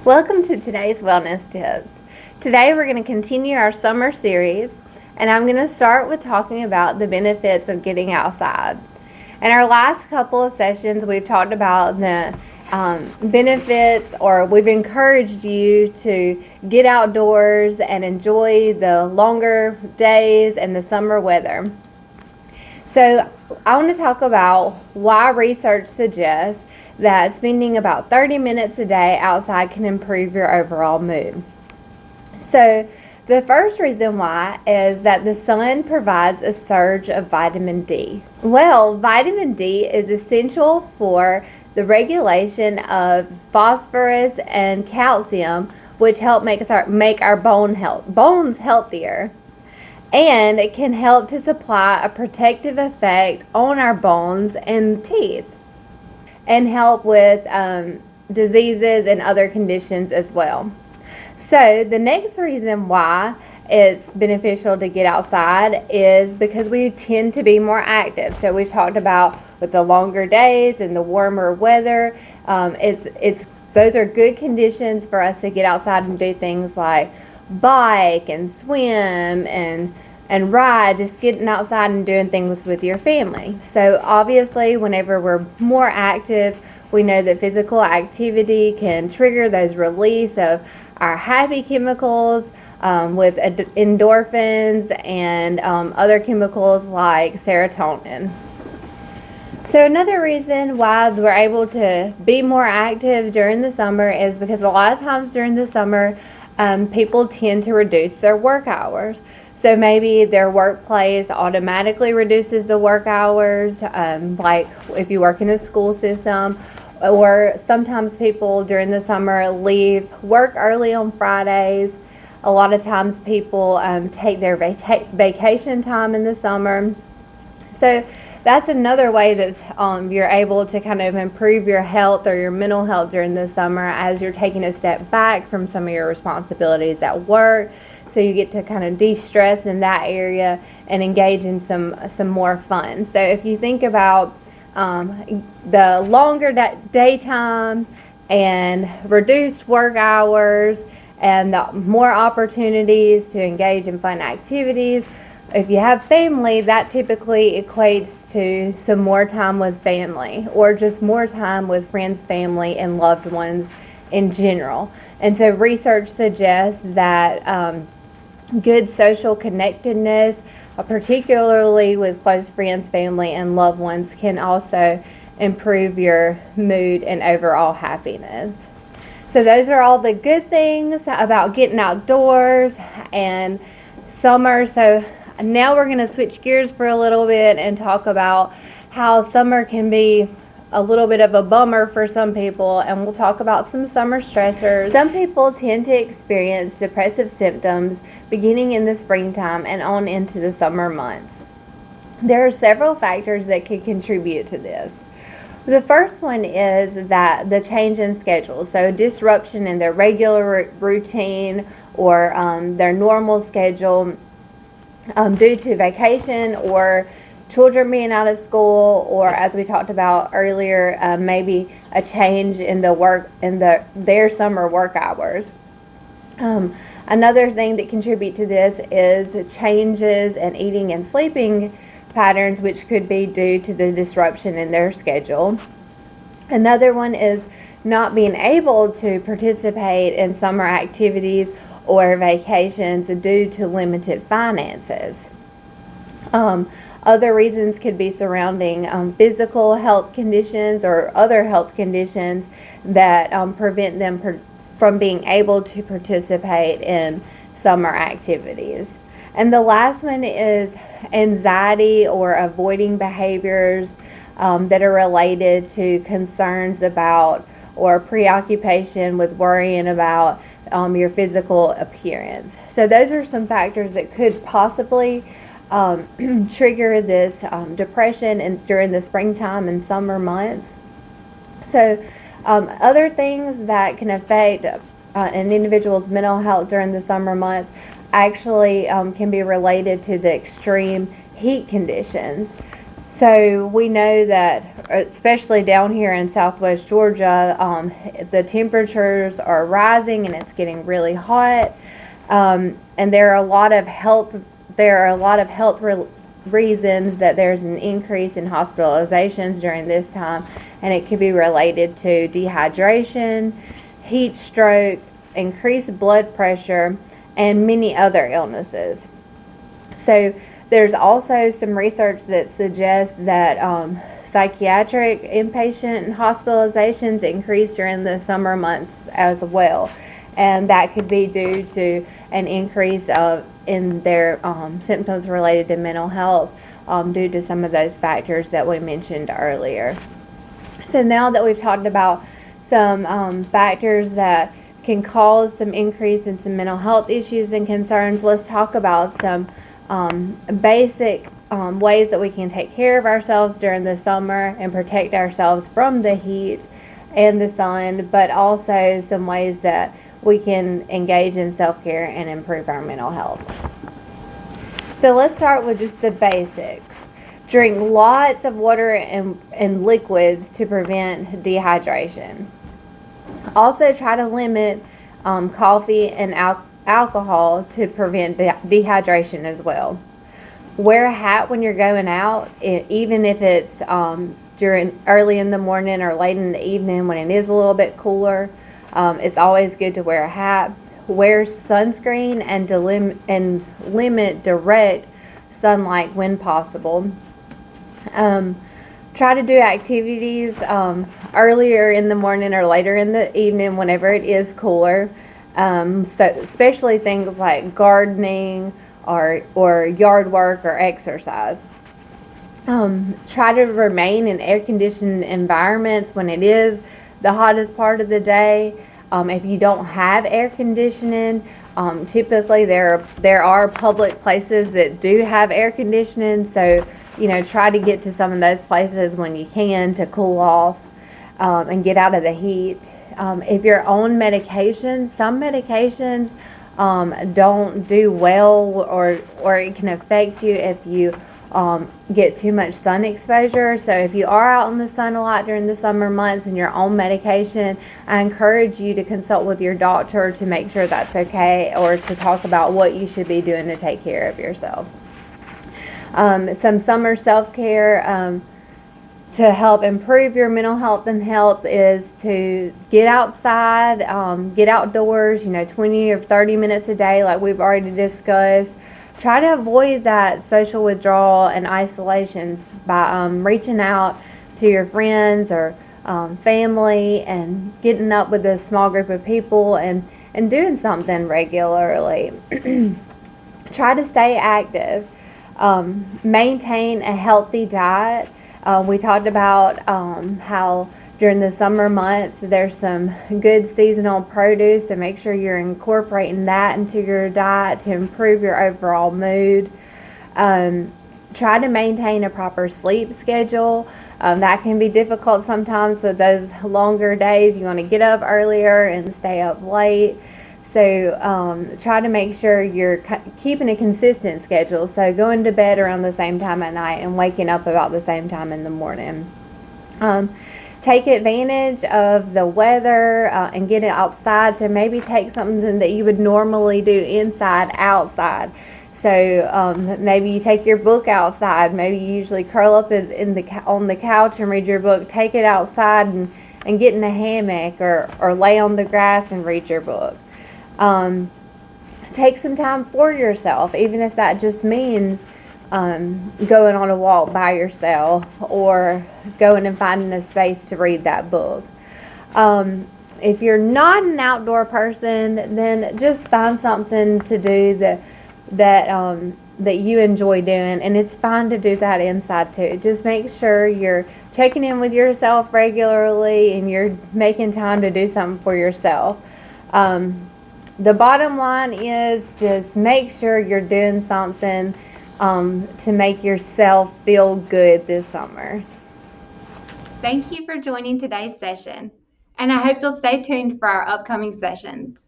Welcome to today's Wellness Tips. Today we're going to continue our summer series, and I'm going to start with talking about the benefits of getting outside. In our last couple of sessions, we've talked about the benefits, or we've encouraged you to get outdoors and enjoy the longer days and the summer weather. So I want to talk about why research suggests that spending about 30 minutes a day outside can improve your overall mood. So the first reason why is that the sun provides a surge of vitamin D. Well, vitamin D is essential for the regulation of phosphorus and calcium, which help make our bones healthier. And it can help to supply a protective effect on our bones and teeth, and help with diseases and other conditions as well. So the next reason why it's beneficial to get outside is because we tend to be more active. So we've talked about with the longer days and the warmer weather, those are good conditions for us to get outside and do things like bike and swim and ride, just getting outside and doing things with your family. So obviously, whenever we're more active, we know that physical activity can trigger those release of our happy chemicals with endorphins and other chemicals like serotonin. So another reason why we're able to be more active during the summer is because a lot of times during the summer, people tend to reduce their work hours. So maybe their workplace automatically reduces the work hours, like if you work in a school system, or sometimes people during the summer leave work early on Fridays. A lot of times people take their vacation time in the summer. So that's another way that you're able to kind of improve your health or your mental health during the summer, as you're taking a step back from some of your responsibilities at work. So you get to kind of de-stress in that area and engage in some more fun. So if you think about the longer daytime and reduced work hours and the more opportunities to engage in fun activities, if you have family, that typically equates to some more time with family, or just more time with friends, family, and loved ones in general. And so research suggests that good social connectedness, particularly with close friends, family, and loved ones, can also improve your mood and overall happiness. So those are all the good things about getting outdoors and summer. So now we're going to switch gears for a little bit and talk about how summer can be a little bit of a bummer for some people, and we'll talk about some summer stressors. Some people tend to experience depressive symptoms beginning in the springtime and on into the summer months. There are several factors that could contribute to this. The first one is that the change in schedule, so disruption in their regular routine or their normal schedule due to vacation or children being out of school, or as we talked about earlier, maybe a change in their summer work hours. Another thing that contribute to this is changes in eating and sleeping patterns, which could be due to the disruption in their schedule. Another one is not being able to participate in summer activities or vacations due to limited finances. Other reasons could be surrounding physical health conditions or other health conditions that prevent them from being able to participate in summer activities. And the last one is anxiety or avoiding behaviors that are related to concerns about or preoccupation with worrying about your physical appearance. So those are some factors that could possibly trigger this depression during the springtime and summer months. So other things that can affect an individual's mental health during the summer month actually can be related to the extreme heat conditions. So we know that, especially down here in Southwest Georgia, the temperatures are rising and it's getting really hot. And there are a lot of health reasons that there's an increase in hospitalizations during this time, and it could be related to dehydration, heat stroke, increased blood pressure, and many other illnesses. So there's also some research that suggests that psychiatric inpatient hospitalizations increase during the summer months as well, and that could be due to an increase in their symptoms related to mental health due to some of those factors that we mentioned earlier. So now that we've talked about some factors that can cause some increase in some mental health issues and concerns, let's talk about some basic ways that we can take care of ourselves during the summer and protect ourselves from the heat and the sun, but also some ways that we can engage in self-care and improve our mental health. So let's start with just the basics. Drink lots of water and liquids to prevent dehydration. Also try to limit coffee and alcohol to prevent dehydration as well. Wear a hat when you're going out, even if it's during early in the morning or late in the evening when it is a little bit cooler. It's always good to wear a hat. Wear sunscreen and limit direct sunlight when possible. Try to do activities earlier in the morning or later in the evening whenever it is cooler. So especially things like gardening or yard work or exercise. Try to remain in air-conditioned environments when it is the hottest part of the day. If you don't have air conditioning, typically there are public places that do have air conditioning, so try to get to some of those places when you can to cool off and get out of the heat. If you're on medications, some medications don't do well, or it can affect you if you get too much sun exposure. So if you are out in the sun a lot during the summer months and you're on medication, I encourage you to consult with your doctor to make sure that's okay, or to talk about what you should be doing to take care of yourself. Some summer self-care to help improve your mental health and health is to get outside, get outdoors, 20 or 30 minutes a day like we've already discussed. Try to avoid that social withdrawal and isolations by reaching out to your friends or family and getting up with a small group of people and doing something regularly. Try to stay active. Maintain a healthy diet. We talked about how during the summer months there's some good seasonal produce, and make sure you're incorporating that into your diet to improve your overall mood. Try to maintain a proper sleep schedule. That can be difficult sometimes with those longer days. You want to get up earlier and stay up late. So try to make sure you're keeping a consistent schedule. So going to bed around the same time at night and waking up about the same time in the morning. Take advantage of the weather and get it outside. So maybe take something that you would normally do inside, outside. So maybe you take your book outside. Maybe you usually curl up on the couch and read your book. Take it outside and get in a hammock or lay on the grass and read your book. Take some time for yourself, even if that just means going on a walk by yourself or going and finding a space to read that book. If you're not an outdoor person, then just find something to do that you enjoy doing, and it's fine to do that inside too. Just make sure you're checking in with yourself regularly and you're making time to do something for yourself. The bottom line is just make sure you're doing something to make yourself feel good this summer. Thank you for joining today's session, and I hope you'll stay tuned for our upcoming sessions.